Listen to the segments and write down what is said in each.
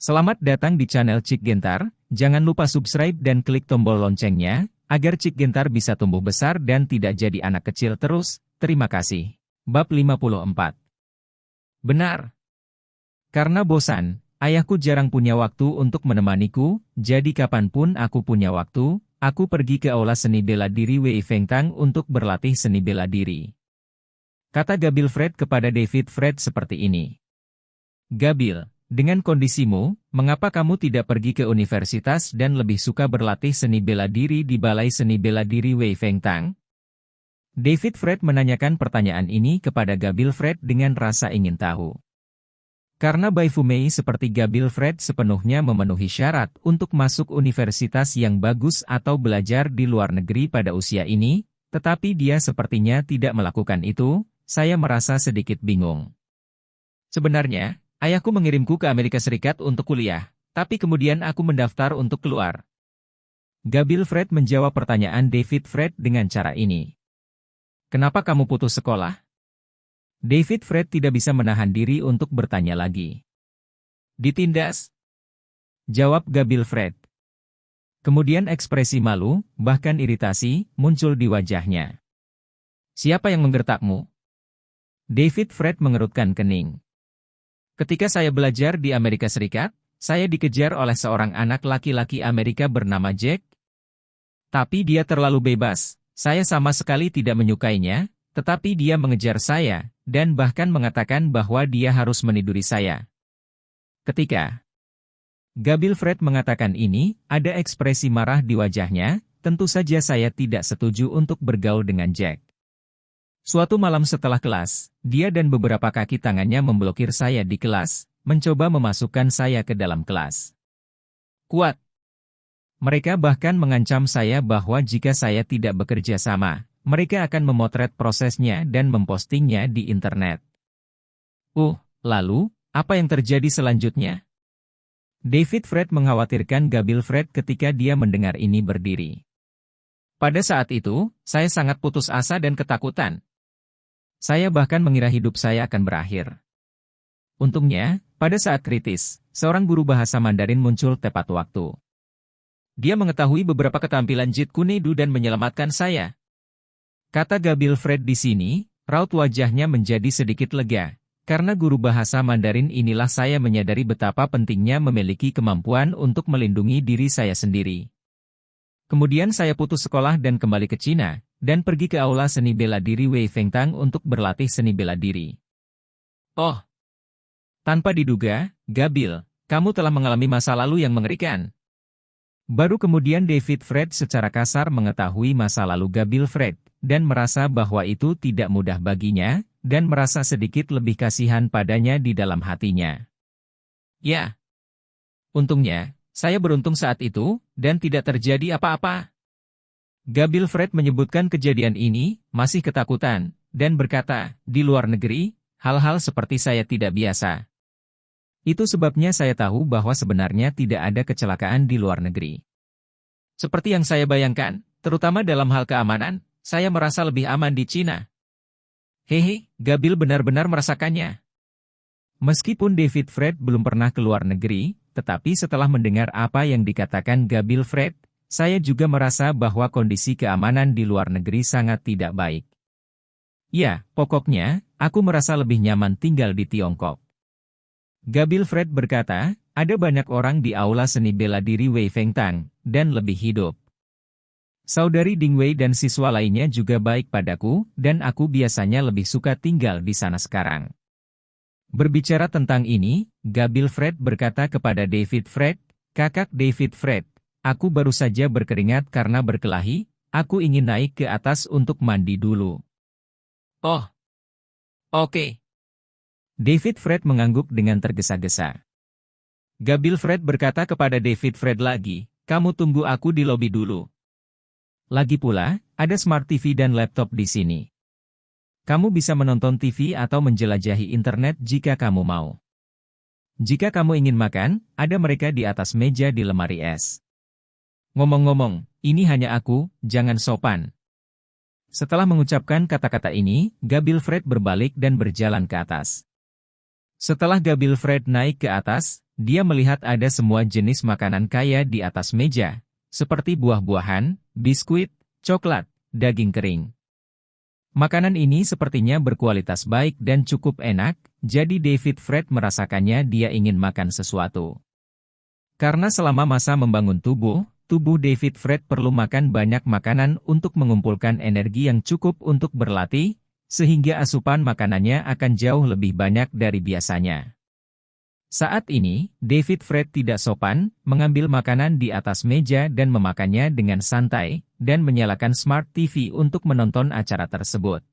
Selamat datang di channel Cik Gentar, jangan lupa subscribe dan klik tombol loncengnya, agar Cik Gentar bisa tumbuh besar dan tidak jadi anak kecil terus, terima kasih. Bab 54. Benar. Karena bosan, ayahku jarang punya waktu untuk menemaniku, jadi kapanpun aku punya waktu, aku pergi ke aula seni bela diri Wei Feng Tang untuk berlatih seni bela diri. Kata Gabil Fred kepada David Fred seperti ini. Gabil, dengan kondisimu, mengapa kamu tidak pergi ke universitas dan lebih suka berlatih seni bela diri di Balai Seni Bela Diri Wei Feng Tang? David Fred menanyakan pertanyaan ini kepada Gabil Fred dengan rasa ingin tahu. Karena Bai Fumei seperti Gabil Fred sepenuhnya memenuhi syarat untuk masuk universitas yang bagus atau belajar di luar negeri pada usia ini, tetapi dia sepertinya tidak melakukan itu, saya merasa sedikit bingung. Sebenarnya, ayahku mengirimku ke Amerika Serikat untuk kuliah, tapi kemudian aku mendaftar untuk keluar. Gabil Fred menjawab pertanyaan David Fred dengan cara ini. Kenapa kamu putus sekolah? David Fred tidak bisa menahan diri untuk bertanya lagi. Ditindas? Jawab Gabil Fred. Kemudian ekspresi malu, bahkan iritasi, muncul di wajahnya. Siapa yang menggertakmu? David Fred mengerutkan kening. Ketika saya belajar di Amerika Serikat, saya dikejar oleh seorang anak laki-laki Amerika bernama Jack. Tapi dia terlalu bebas, saya sama sekali tidak menyukainya, tetapi dia mengejar saya, dan bahkan mengatakan bahwa dia harus meniduri saya. Ketika Gabil Fred mengatakan ini, ada ekspresi marah di wajahnya, tentu saja saya tidak setuju untuk bergaul dengan Jack. Suatu malam setelah kelas, dia dan beberapa kaki tangannya memblokir saya di kelas, mencoba memasukkan saya ke dalam kelas. Kuat. Mereka bahkan mengancam saya bahwa jika saya tidak bekerja sama, mereka akan memotret prosesnya dan mempostingnya di internet. Lalu, apa yang terjadi selanjutnya? David Fred mengkhawatirkan Gabil Fred ketika dia mendengar ini berdiri. Pada saat itu, saya sangat putus asa dan ketakutan. Saya bahkan mengira hidup saya akan berakhir. Untungnya, pada saat kritis, seorang guru bahasa Mandarin muncul tepat waktu. Dia mengetahui beberapa ketampilan Jeet Kune Do dan menyelamatkan saya. Kata Gabil Fred di sini, raut wajahnya menjadi sedikit lega, karena guru bahasa Mandarin inilah saya menyadari betapa pentingnya memiliki kemampuan untuk melindungi diri saya sendiri. Kemudian saya putus sekolah dan kembali ke Cina, dan pergi ke aula seni bela diri Wei Feng Tang untuk berlatih seni bela diri. Oh! Tanpa diduga, Gabil, kamu telah mengalami masa lalu yang mengerikan. Baru kemudian David Fred secara kasar mengetahui masa lalu Gabil Fred, dan merasa bahwa itu tidak mudah baginya, dan merasa sedikit lebih kasihan padanya di dalam hatinya. Ya. Untungnya, saya beruntung saat itu, dan tidak terjadi apa-apa. Gabil Fred menyebutkan kejadian ini, masih ketakutan, dan berkata, di luar negeri, hal-hal seperti saya tidak biasa. Itu sebabnya saya tahu bahwa sebenarnya tidak ada kecelakaan di luar negeri. Seperti yang saya bayangkan, terutama dalam hal keamanan, saya merasa lebih aman di Cina. Hehe, Gabil benar-benar merasakannya. Meskipun David Fred belum pernah ke luar negeri, tetapi setelah mendengar apa yang dikatakan Gabil Fred, saya juga merasa bahwa kondisi keamanan di luar negeri sangat tidak baik. Ya, pokoknya, aku merasa lebih nyaman tinggal di Tiongkok. Gabil Fred berkata, ada banyak orang di aula seni bela diri Wei Feng Tang, dan lebih hidup. Saudari Ding Wei dan siswa lainnya juga baik padaku, dan aku biasanya lebih suka tinggal di sana sekarang. Berbicara tentang ini, Gabil Fred berkata kepada David Fred, kakak David Fred, aku baru saja berkeringat karena berkelahi, aku ingin naik ke atas untuk mandi dulu. Oh. Oke. David Fred mengangguk dengan tergesa-gesa. Gabil Fred berkata kepada David Fred lagi, kamu tunggu aku di lobi dulu. Lagi pula, ada smart TV dan laptop di sini. Kamu bisa menonton TV atau menjelajahi internet jika kamu mau. Jika kamu ingin makan, ada mereka di atas meja di lemari es. Ngomong-ngomong, ini hanya aku, jangan sopan. Setelah mengucapkan kata-kata ini, Gabil Fred berbalik dan berjalan ke atas. Setelah Gabil Fred naik ke atas, dia melihat ada semua jenis makanan kaya di atas meja, seperti buah-buahan, biskuit, coklat, daging kering. Makanan ini sepertinya berkualitas baik dan cukup enak, jadi David Fred merasakannya dia ingin makan sesuatu. Karena selama masa membangun tubuh David Fred perlu makan banyak makanan untuk mengumpulkan energi yang cukup untuk berlatih, sehingga asupan makanannya akan jauh lebih banyak dari biasanya. Saat ini, David Fred tidak sopan, mengambil makanan di atas meja dan memakannya dengan santai, dan menyalakan Smart TV untuk menonton acara tersebut.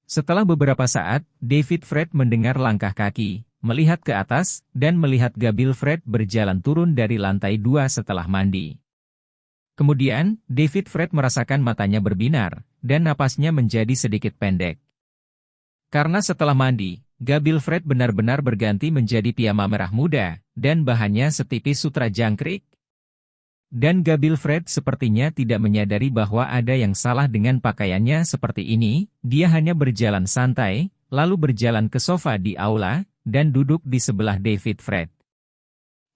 Setelah beberapa saat, David Fred mendengar langkah kaki, melihat ke atas, dan melihat Gabil Fred berjalan turun dari lantai 2 setelah mandi. Kemudian, David Fred merasakan matanya berbinar, dan napasnya menjadi sedikit pendek. Karena setelah mandi, Gabil Fred benar-benar berganti menjadi piyama merah muda, dan bahannya setipis sutra jangkrik. Dan Gabil Fred sepertinya tidak menyadari bahwa ada yang salah dengan pakaiannya seperti ini, dia hanya berjalan santai, lalu berjalan ke sofa di aula, dan duduk di sebelah David Fred.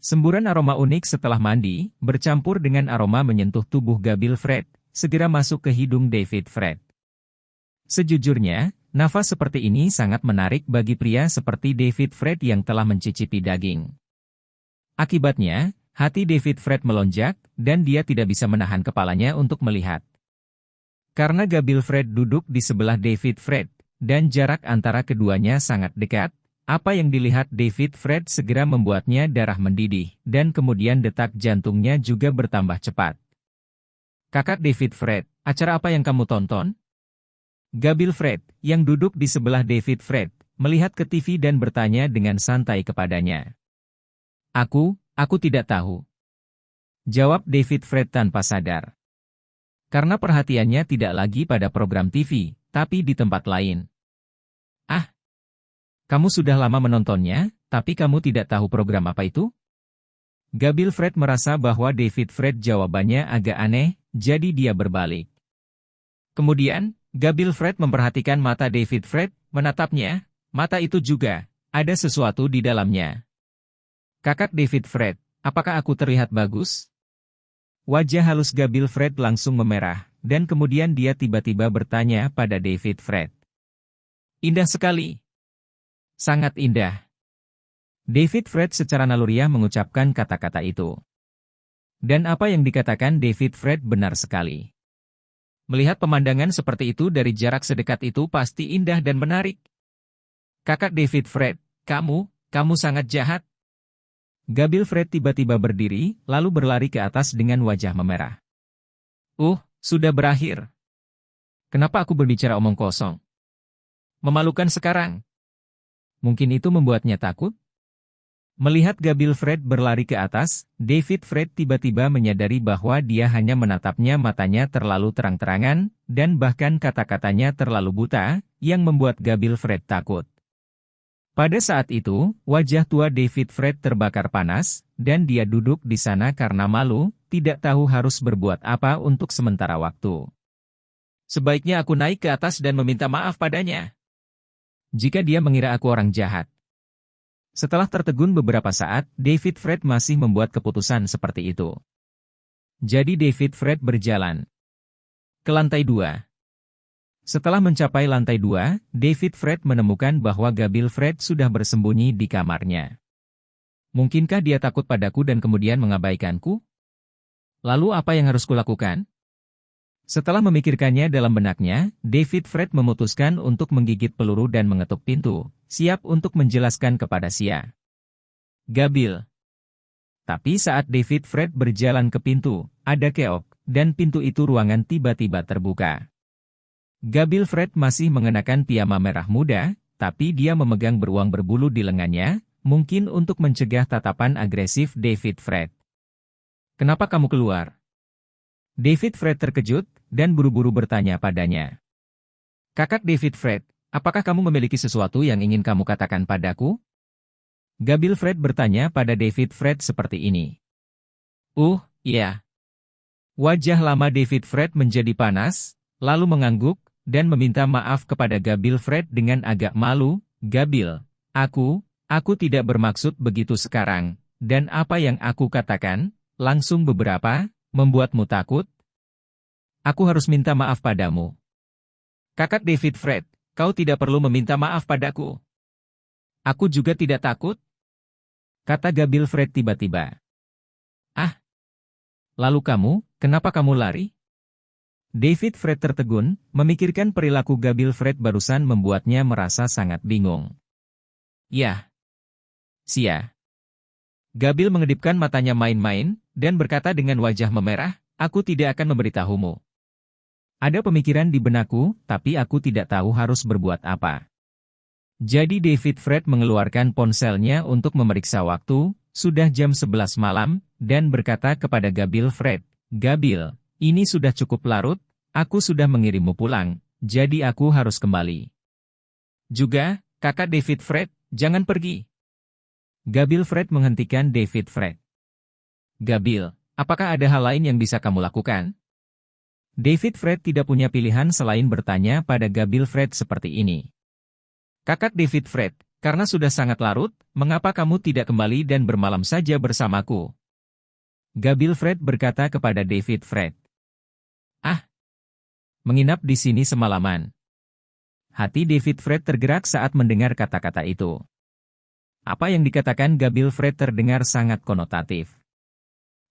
Semburan aroma unik setelah mandi, bercampur dengan aroma menyentuh tubuh Gabil Fred, segera masuk ke hidung David Fred. Sejujurnya, nafas seperti ini sangat menarik bagi pria seperti David Fred yang telah mencicipi daging. Akibatnya, hati David Fred melonjak, dan dia tidak bisa menahan kepalanya untuk melihat. Karena Gabil Fred duduk di sebelah David Fred, dan jarak antara keduanya sangat dekat, apa yang dilihat David Fred segera membuatnya darah mendidih, dan kemudian detak jantungnya juga bertambah cepat. "Kakak David Fred, acara apa yang kamu tonton?" Gabil Fred, yang duduk di sebelah David Fred, melihat ke TV dan bertanya dengan santai kepadanya. Aku tidak tahu," jawab David Fred tanpa sadar. Karena perhatiannya tidak lagi pada program TV, tapi di tempat lain. "Ah, kamu sudah lama menontonnya, tapi kamu tidak tahu program apa itu?" Gabil Fred merasa bahwa David Fred jawabannya agak aneh, jadi dia berbalik. Kemudian, Gabil Fred memperhatikan mata David Fred, menatapnya, mata itu juga, ada sesuatu di dalamnya. "Kakak David Fred, apakah aku terlihat bagus?" Wajah halus Gabil Fred langsung memerah, dan kemudian dia tiba-tiba bertanya pada David Fred. "Indah sekali. Sangat indah." David Fred secara naluriah mengucapkan kata-kata itu. Dan apa yang dikatakan David Fred benar sekali. Melihat pemandangan seperti itu dari jarak sedekat itu pasti indah dan menarik. "Kakak David Fred, kamu sangat jahat." Gabil Fred tiba-tiba berdiri, lalu berlari ke atas dengan wajah memerah. Sudah berakhir. Kenapa aku berbicara omong kosong? Memalukan sekarang." Mungkin itu membuatnya takut? Melihat Gabil Fred berlari ke atas, David Fred tiba-tiba menyadari bahwa dia hanya menatapnya, matanya terlalu terang-terangan, dan bahkan kata-katanya terlalu buta, yang membuat Gabil Fred takut. Pada saat itu, wajah tua David Fred terbakar panas, dan dia duduk di sana karena malu, tidak tahu harus berbuat apa untuk sementara waktu. "Sebaiknya aku naik ke atas dan meminta maaf padanya. Jika dia mengira aku orang jahat." Setelah tertegun beberapa saat, David Fred masih membuat keputusan seperti itu. Jadi David Fred berjalan ke lantai 2. Setelah mencapai lantai 2, David Fred menemukan bahwa Gabil Fred sudah bersembunyi di kamarnya. Mungkinkah dia takut padaku dan kemudian mengabaikanku? Lalu apa yang harus kulakukan? Setelah memikirkannya dalam benaknya, David Fred memutuskan untuk menggigit peluru dan mengetuk pintu, siap untuk menjelaskan kepada Sia. "Gabil." Tapi saat David Fred berjalan ke pintu, ada keok, dan pintu itu ruangan tiba-tiba terbuka. Gabil Fred masih mengenakan piyama merah muda, tapi dia memegang beruang berbulu di lengannya, mungkin untuk mencegah tatapan agresif David Fred. "Kenapa kamu keluar?" David Fred terkejut, dan buru-buru bertanya padanya. "Kakak David Fred, apakah kamu memiliki sesuatu yang ingin kamu katakan padaku?" Gabil Fred bertanya pada David Fred seperti ini. Iya." Wajah lama David Fred menjadi panas, lalu mengangguk, dan meminta maaf kepada Gabil Fred dengan agak malu. "Gabil, aku aku tidak bermaksud begitu sekarang, dan apa yang aku katakan, langsung beberapa, membuatmu takut? Aku harus minta maaf padamu. Kakak David Fred, kau tidak perlu meminta maaf padaku. Aku juga tidak takut, kata Gabil Fred tiba-tiba. Ah, lalu kamu, kenapa kamu lari? David Fred tertegun, memikirkan perilaku Gabil Fred barusan membuatnya merasa sangat bingung. Yah. Sia. Gabil mengedipkan matanya main-main, dan berkata dengan wajah memerah, aku tidak akan memberitahumu. Ada pemikiran di benakku, tapi aku tidak tahu harus berbuat apa. Jadi David Fred mengeluarkan ponselnya untuk memeriksa waktu, sudah jam 11 malam, dan berkata kepada Gabil Fred, Gabil, ini sudah cukup larut, aku sudah mengirimmu pulang, jadi aku harus kembali. Juga, kakak David Fred, jangan pergi. Gabil Fred menghentikan David Fred. Gabil, apakah ada hal lain yang bisa kamu lakukan? David Fred tidak punya pilihan selain bertanya pada Gabil Fred seperti ini. Kakak David Fred, karena sudah sangat larut, mengapa kamu tidak kembali dan bermalam saja bersamaku? Gabil Fred berkata kepada David Fred. Ah, menginap di sini semalaman. Hati David Fred tergerak saat mendengar kata-kata itu. Apa yang dikatakan Gabil Fred terdengar sangat konotatif.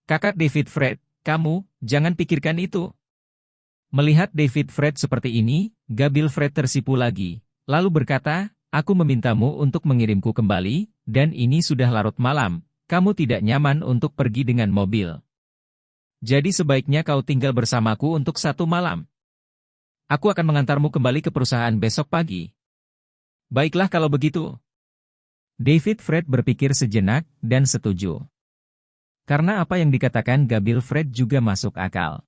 Kakak David Fred, kamu, jangan pikirkan itu. Melihat David Fred seperti ini, Gabil Fred tersipu lagi, lalu berkata, aku memintamu untuk mengirimku kembali, dan ini sudah larut malam, kamu tidak nyaman untuk pergi dengan mobil. Jadi sebaiknya kau tinggal bersamaku untuk 1 malam. Aku akan mengantarmu kembali ke perusahaan besok pagi. Baiklah kalau begitu. David Fred berpikir sejenak, dan setuju. Karena apa yang dikatakan Gabil Fred juga masuk akal.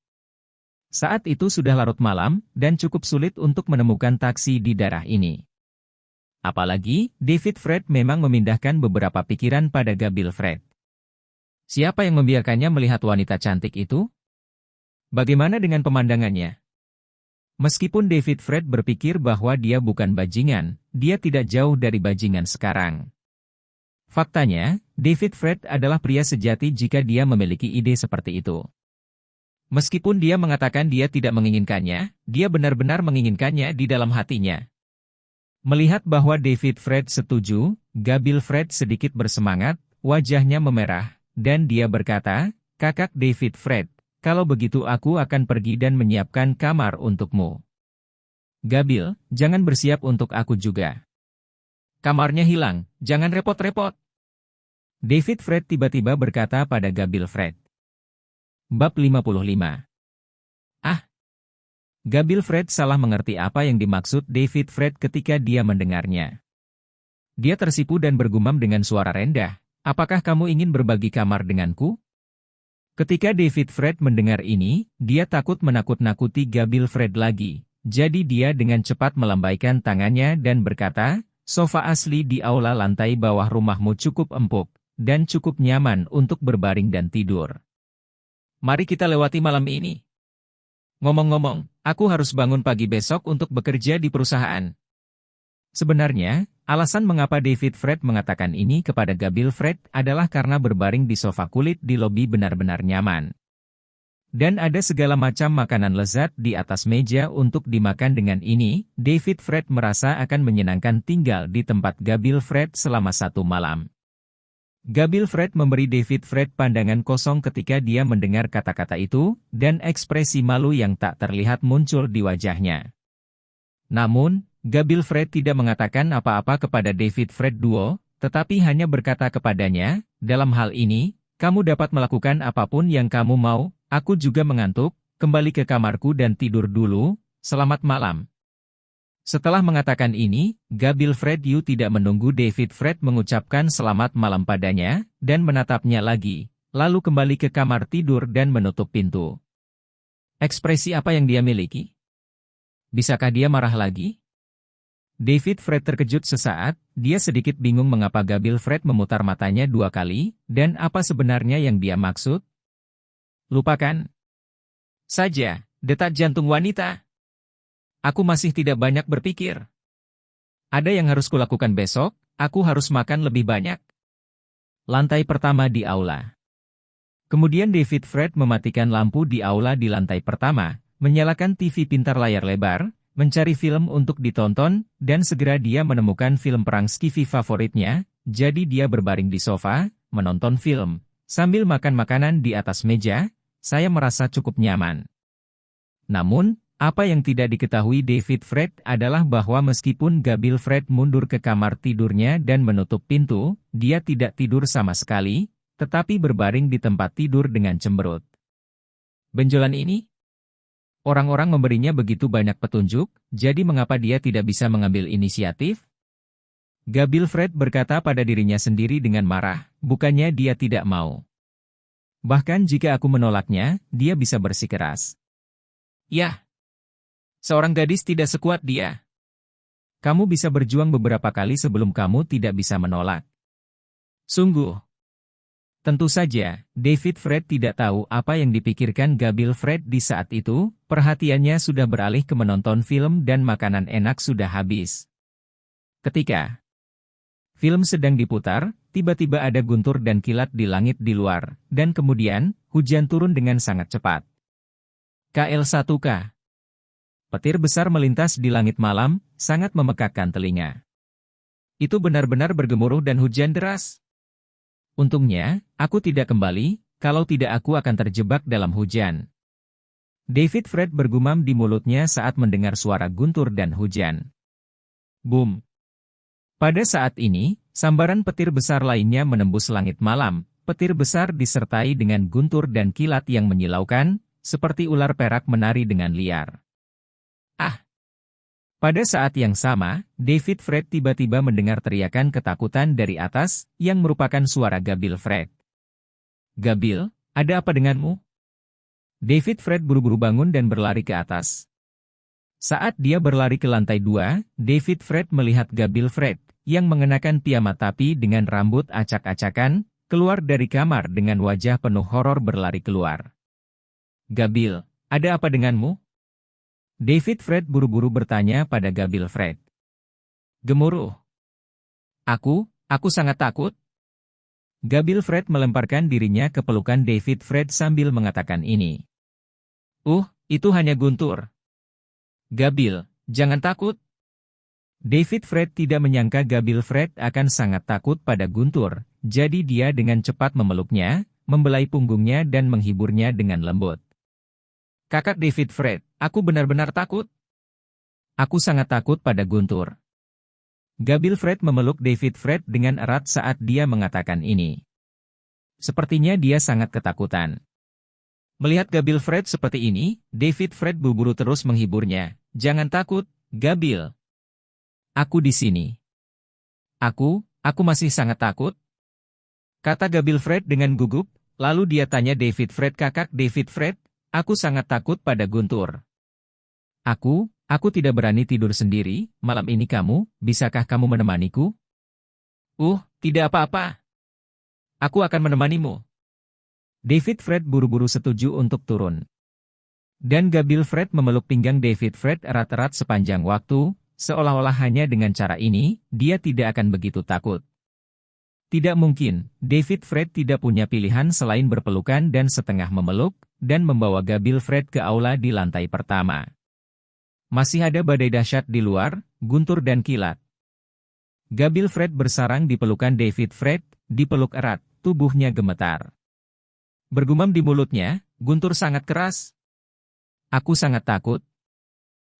Saat itu sudah larut malam, dan cukup sulit untuk menemukan taksi di daerah ini. Apalagi, David Fred memang memindahkan beberapa pikiran pada Gabil Fred. Siapa yang membiarkannya melihat wanita cantik itu? Bagaimana dengan pemandangannya? Meskipun David Fred berpikir bahwa dia bukan bajingan, dia tidak jauh dari bajingan sekarang. Faktanya, David Fred adalah pria sejati jika dia memiliki ide seperti itu. Meskipun dia mengatakan dia tidak menginginkannya, dia benar-benar menginginkannya di dalam hatinya. Melihat bahwa David Fred setuju, Gabil Fred sedikit bersemangat, wajahnya memerah, dan dia berkata, kakak David Fred, kalau begitu aku akan pergi dan menyiapkan kamar untukmu. Gabil, jangan bersiap untuk aku juga. Kamarnya hilang, jangan repot-repot. David Fred tiba-tiba berkata pada Gabil Fred. Bab 55. Ah! Gabil Fred salah mengerti apa yang dimaksud David Fred ketika dia mendengarnya. Dia tersipu dan bergumam dengan suara rendah, apakah kamu ingin berbagi kamar denganku? Ketika David Fred mendengar ini, dia takut menakut-nakuti Gabil Fred lagi, jadi dia dengan cepat melambaikan tangannya dan berkata, sofa asli di aula lantai bawah rumahmu cukup empuk, dan cukup nyaman untuk berbaring dan tidur. Mari kita lewati malam ini. Ngomong-ngomong, aku harus bangun pagi besok untuk bekerja di perusahaan. Sebenarnya, alasan mengapa David Fred mengatakan ini kepada Gabil Fred adalah karena berbaring di sofa kulit di lobi benar-benar nyaman. Dan ada segala macam makanan lezat di atas meja untuk dimakan dengan ini, David Fred merasa akan menyenangkan tinggal di tempat Gabil Fred selama 1 malam. Gabil Fred memberi David Fred pandangan kosong ketika dia mendengar kata-kata itu, dan ekspresi malu yang tak terlihat muncul di wajahnya. Namun, Gabil Fred tidak mengatakan apa-apa kepada David Fred duo, tetapi hanya berkata kepadanya, dalam hal ini, kamu dapat melakukan apapun yang kamu mau, aku juga mengantuk, kembali ke kamarku dan tidur dulu, selamat malam. Setelah mengatakan ini, Gabil Fred tidak menunggu David Fred mengucapkan selamat malam padanya, dan menatapnya lagi, lalu kembali ke kamar tidur dan menutup pintu. Ekspresi apa yang dia miliki? Bisakah dia marah lagi? David Fred terkejut sesaat, dia sedikit bingung mengapa Gabil Fred memutar matanya 2 kali, dan apa sebenarnya yang dia maksud? Lupakan saja, detak jantung wanita. Aku masih tidak banyak berpikir. Ada yang harus kulakukan besok, aku harus makan lebih banyak. Lantai pertama di aula. Kemudian David Fred mematikan lampu di aula di lantai pertama, menyalakan TV pintar layar lebar, mencari film untuk ditonton, dan segera dia menemukan film perang sci-fi favoritnya, jadi dia berbaring di sofa, menonton film, sambil makan makanan di atas meja. Saya merasa cukup nyaman. Namun, apa yang tidak diketahui David Fred adalah bahwa meskipun Gabil Fred mundur ke kamar tidurnya dan menutup pintu, dia tidak tidur sama sekali, tetapi berbaring di tempat tidur dengan cemberut. Benjolan ini? Orang-orang memberinya begitu banyak petunjuk, jadi mengapa dia tidak bisa mengambil inisiatif? Gabil Fred berkata pada dirinya sendiri dengan marah, bukannya dia tidak mau. Bahkan jika aku menolaknya, dia bisa bersikeras. Yah, seorang gadis tidak sekuat dia. Kamu bisa berjuang beberapa kali sebelum kamu tidak bisa menolak. Sungguh. Tentu saja, David Fred tidak tahu apa yang dipikirkan Gabil Fred di saat itu, perhatiannya sudah beralih ke menonton film dan makanan enak sudah habis. Ketika film sedang diputar, tiba-tiba ada guntur dan kilat di langit di luar, dan kemudian, hujan turun dengan sangat cepat. KL1K. Petir besar melintas di langit malam, sangat memekakkan telinga. Itu benar-benar bergemuruh dan hujan deras. Untungnya, aku tidak kembali, kalau tidak aku akan terjebak dalam hujan. David Fred bergumam di mulutnya saat mendengar suara guntur dan hujan. Boom. Pada saat ini, sambaran petir besar lainnya menembus langit malam. Petir besar disertai dengan guntur dan kilat yang menyilaukan, seperti ular perak menari dengan liar. Ah! Pada saat yang sama, David Fred tiba-tiba mendengar teriakan ketakutan dari atas, yang merupakan suara Gabil Fred. Gabil, ada apa denganmu? David Fred buru-buru bangun dan berlari ke atas. Saat dia berlari ke lantai 2, David Fred melihat Gabil Fred, yang mengenakan piyama tapi dengan rambut acak-acakan, keluar dari kamar dengan wajah penuh horor berlari keluar. Gabil, ada apa denganmu? David Fred buru-buru bertanya pada Gabil Fred. Gemuruh. Aku sangat takut. Gabil Fred melemparkan dirinya ke pelukan David Fred sambil mengatakan ini. Itu hanya guntur. Gabil, jangan takut. David Fred tidak menyangka Gabil Fred akan sangat takut pada guntur, jadi dia dengan cepat memeluknya, membelai punggungnya dan menghiburnya dengan lembut. Kakak David Fred, aku benar-benar takut. Aku sangat takut pada guntur. Gabil Fred memeluk David Fred dengan erat saat dia mengatakan ini. Sepertinya dia sangat ketakutan. Melihat Gabil Fred seperti ini, David Fred buru-buru terus menghiburnya. Jangan takut, Gabil. Aku di sini. Aku masih sangat takut. Kata Gabil Fred dengan gugup, lalu dia tanya David Fred, kakak David Fred, aku sangat takut pada guntur. Aku tidak berani tidur sendiri, malam ini bisakah kamu menemaniku? Tidak apa-apa. Aku akan menemanimu. David Fred buru-buru setuju untuk turun. Dan Gabil Fred memeluk pinggang David Fred erat-erat sepanjang waktu, seolah-olah hanya dengan cara ini, dia tidak akan begitu takut. Tidak mungkin, David Fred tidak punya pilihan selain berpelukan dan setengah memeluk, dan membawa Gabil Fred ke aula di lantai pertama. Masih ada badai dahsyat di luar, guntur dan kilat. Gabil Fred bersarang di pelukan David Fred, dipeluk erat, tubuhnya gemetar. Bergumam di mulutnya, guntur sangat keras. Aku sangat takut.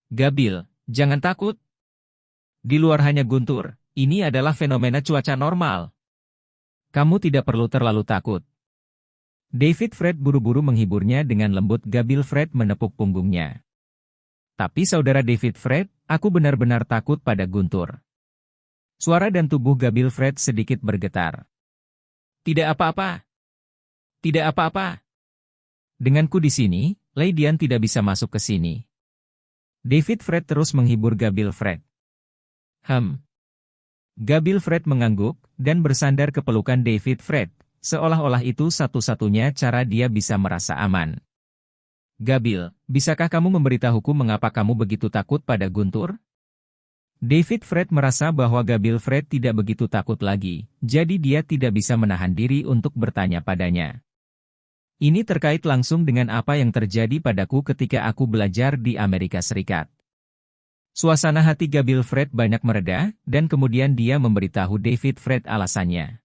Gabil, jangan takut. Di luar hanya guntur, ini adalah fenomena cuaca normal. Kamu tidak perlu terlalu takut. David Fred buru-buru menghiburnya dengan lembut. Gabil Fred menepuk punggungnya. Tapi saudara David Fred, aku benar-benar takut pada guntur. Suara dan tubuh Gabil Fred sedikit bergetar. Tidak apa-apa. Tidak apa-apa. Denganku di sini, Leidian tidak bisa masuk ke sini. David Fred terus menghibur Gabil Fred. Gabil Fred mengangguk, dan bersandar ke pelukan David Fred, seolah-olah itu satu-satunya cara dia bisa merasa aman. Gabil, bisakah kamu memberitahuku mengapa kamu begitu takut pada guntur? David Fred merasa bahwa Gabil Fred tidak begitu takut lagi, jadi dia tidak bisa menahan diri untuk bertanya padanya. Ini terkait langsung dengan apa yang terjadi padaku ketika aku belajar di Amerika Serikat. Suasana hati Gabil Fred banyak mereda, dan kemudian dia memberitahu David Fred alasannya.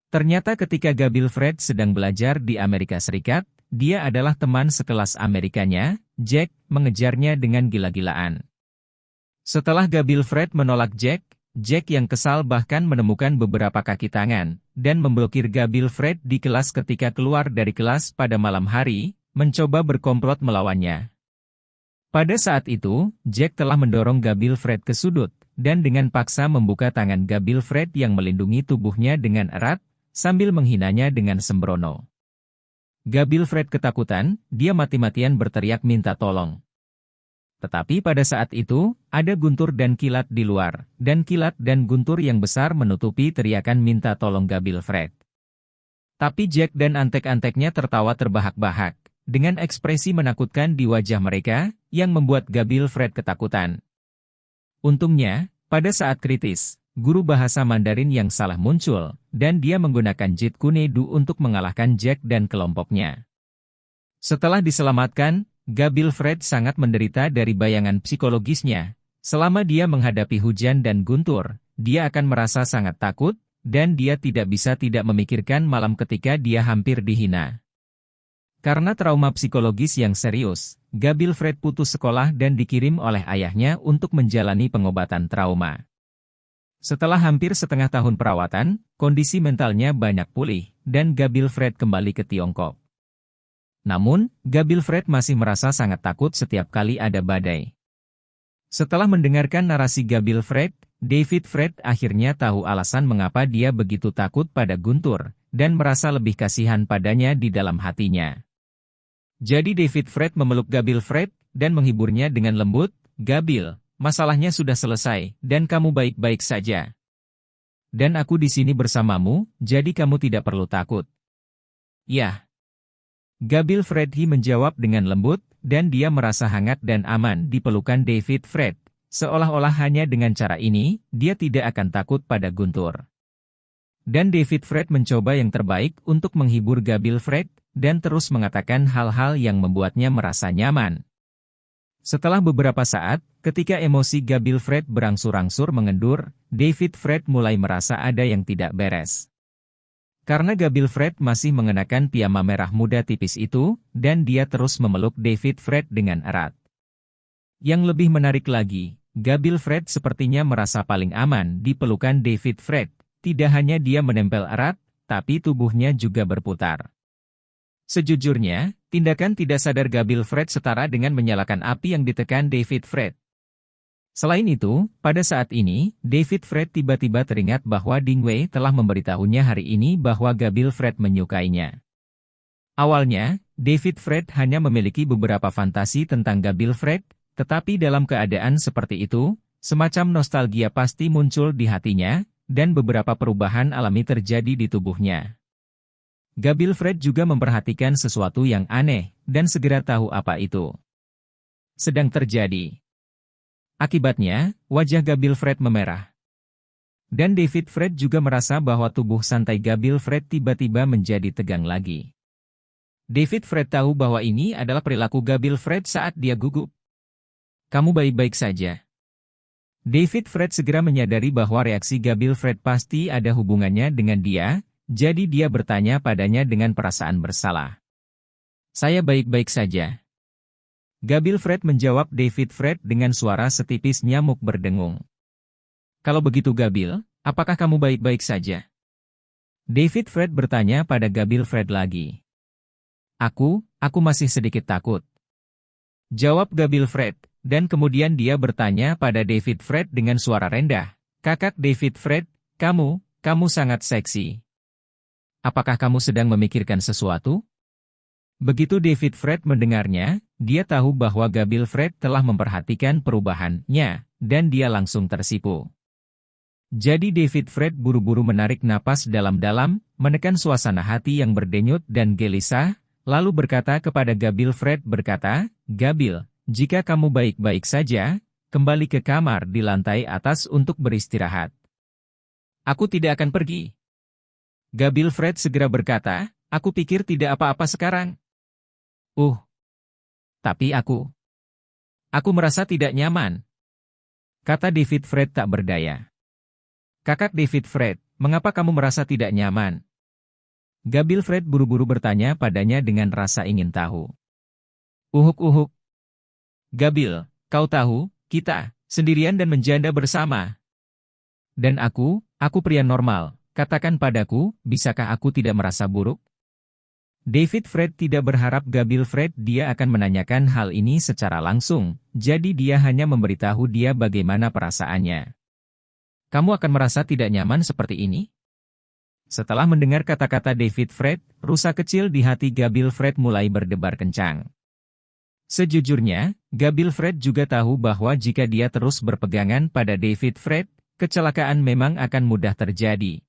Ternyata ketika Gabil Fred sedang belajar di Amerika Serikat, dia adalah teman sekelas Amerikanya, Jack, mengejarnya dengan gila-gilaan. Setelah Gabil Fred menolak Jack, Jack yang kesal bahkan menemukan beberapa kaki tangan, dan memblokir Gabil Fred di kelas ketika keluar dari kelas pada malam hari, mencoba berkomplot melawannya. Pada saat itu, Jack telah mendorong Gabil Fred ke sudut, dan dengan paksa membuka tangan Gabil Fred yang melindungi tubuhnya dengan erat, sambil menghinanya dengan sembrono. Gabil Fred ketakutan, dia mati-matian berteriak minta tolong. Tetapi pada saat itu, ada guntur dan kilat di luar, dan kilat dan guntur yang besar menutupi teriakan minta tolong Gabil Fred. Tapi Jack dan antek-anteknya tertawa terbahak-bahak, dengan ekspresi menakutkan di wajah mereka, yang membuat Gabil Fred ketakutan. Untungnya, pada saat kritis, guru bahasa Mandarin yang salah muncul, dan dia menggunakan Jeet Kune Do untuk mengalahkan Jack dan kelompoknya. Setelah diselamatkan, Gabil Fred sangat menderita dari bayangan psikologisnya. Selama dia menghadapi hujan dan guntur, dia akan merasa sangat takut, dan dia tidak bisa tidak memikirkan malam ketika dia hampir dihina. Karena trauma psikologis yang serius, Gabil Fred putus sekolah dan dikirim oleh ayahnya untuk menjalani pengobatan trauma. Setelah hampir setengah tahun perawatan, kondisi mentalnya banyak pulih, dan Gabil Fred kembali ke Tiongkok. Namun, Gabil Fred masih merasa sangat takut setiap kali ada badai. Setelah mendengarkan narasi Gabil Fred, David Fred akhirnya tahu alasan mengapa dia begitu takut pada guntur, dan merasa lebih kasihan padanya di dalam hatinya. Jadi David Fred memeluk Gabil Fred, dan menghiburnya dengan lembut, "Gabil, masalahnya sudah selesai, dan kamu baik-baik saja. Dan aku di sini bersamamu, jadi kamu tidak perlu takut." "Ya." Gabil Fredhi menjawab dengan lembut, dan dia merasa hangat dan aman di pelukan David Fred. Seolah-olah hanya dengan cara ini, dia tidak akan takut pada guntur. Dan David Fred mencoba yang terbaik untuk menghibur Gabil Fred, dan terus mengatakan hal-hal yang membuatnya merasa nyaman. Setelah beberapa saat, ketika emosi Gabil Fred berangsur-angsur mengendur, David Fred mulai merasa ada yang tidak beres. Karena Gabil Fred masih mengenakan piyama merah muda tipis itu, dan dia terus memeluk David Fred dengan erat. Yang lebih menarik lagi, Gabil Fred sepertinya merasa paling aman di pelukan David Fred. Tidak hanya dia menempel erat, tapi tubuhnya juga berputar. Sejujurnya, tindakan tidak sadar Gabil Fred setara dengan menyalakan api yang ditekan David Fred. Selain itu, pada saat ini, David Fred tiba-tiba teringat bahwa Ding Wei telah memberitahunya hari ini bahwa Gabil Fred menyukainya. Awalnya, David Fred hanya memiliki beberapa fantasi tentang Gabil Fred, tetapi dalam keadaan seperti itu, semacam nostalgia pasti muncul di hatinya, dan beberapa perubahan alami terjadi di tubuhnya. Gabil Fred juga memperhatikan sesuatu yang aneh, dan segera tahu apa itu sedang terjadi. Akibatnya, wajah Gabil Fred memerah. Dan David Fred juga merasa bahwa tubuh santai Gabil Fred tiba-tiba menjadi tegang lagi. David Fred tahu bahwa ini adalah perilaku Gabil Fred saat dia gugup. "Kamu baik-baik saja?" David Fred segera menyadari bahwa reaksi Gabil Fred pasti ada hubungannya dengan dia, jadi dia bertanya padanya dengan perasaan bersalah. "Saya baik-baik saja." Gabil Fred menjawab David Fred dengan suara setipis nyamuk berdengung. "Kalau begitu Gabil, apakah kamu baik-baik saja?" David Fred bertanya pada Gabil Fred lagi. Aku masih sedikit takut." Jawab Gabil Fred, dan kemudian dia bertanya pada David Fred dengan suara rendah. "Kakak David Fred, kamu sangat seksi. Apakah kamu sedang memikirkan sesuatu?" Begitu David Fred mendengarnya, dia tahu bahwa Gabil Fred telah memperhatikan perubahannya, dan dia langsung tersipu. Jadi David Fred buru-buru menarik napas dalam-dalam, menekan suasana hati yang berdenyut dan gelisah, lalu berkata kepada Gabil Fred "Gabil, jika kamu baik-baik saja, kembali ke kamar di lantai atas untuk beristirahat. Aku tidak akan pergi. Gabil Fred segera berkata, aku pikir tidak apa-apa sekarang. Tapi aku merasa tidak nyaman, kata David Fred tak berdaya. Kakak David Fred, mengapa kamu merasa tidak nyaman? Gabil Fred buru-buru bertanya padanya dengan rasa ingin tahu. Uhuk. Gabil, kau tahu, kita, sendirian dan menjanda bersama. Dan aku pria normal, katakan padaku, bisakah aku tidak merasa buruk? David Fred tidak berharap Gabil Fred dia akan menanyakan hal ini secara langsung, jadi dia hanya memberitahu dia bagaimana perasaannya. Kamu akan merasa tidak nyaman seperti ini? Setelah mendengar kata-kata David Fred, rusa kecil di hati Gabil Fred mulai berdebar kencang. Sejujurnya, Gabil Fred juga tahu bahwa jika dia terus berpegangan pada David Fred, kecelakaan memang akan mudah terjadi.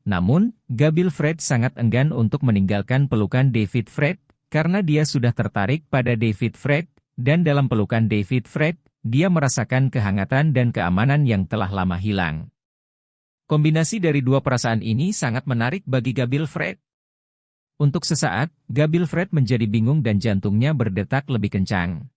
Namun, Gabil Fred sangat enggan untuk meninggalkan pelukan David Fred, karena dia sudah tertarik pada David Fred, dan dalam pelukan David Fred, dia merasakan kehangatan dan keamanan yang telah lama hilang. Kombinasi dari dua perasaan ini sangat menarik bagi Gabil Fred. Untuk sesaat, Gabil Fred menjadi bingung dan jantungnya berdetak lebih kencang.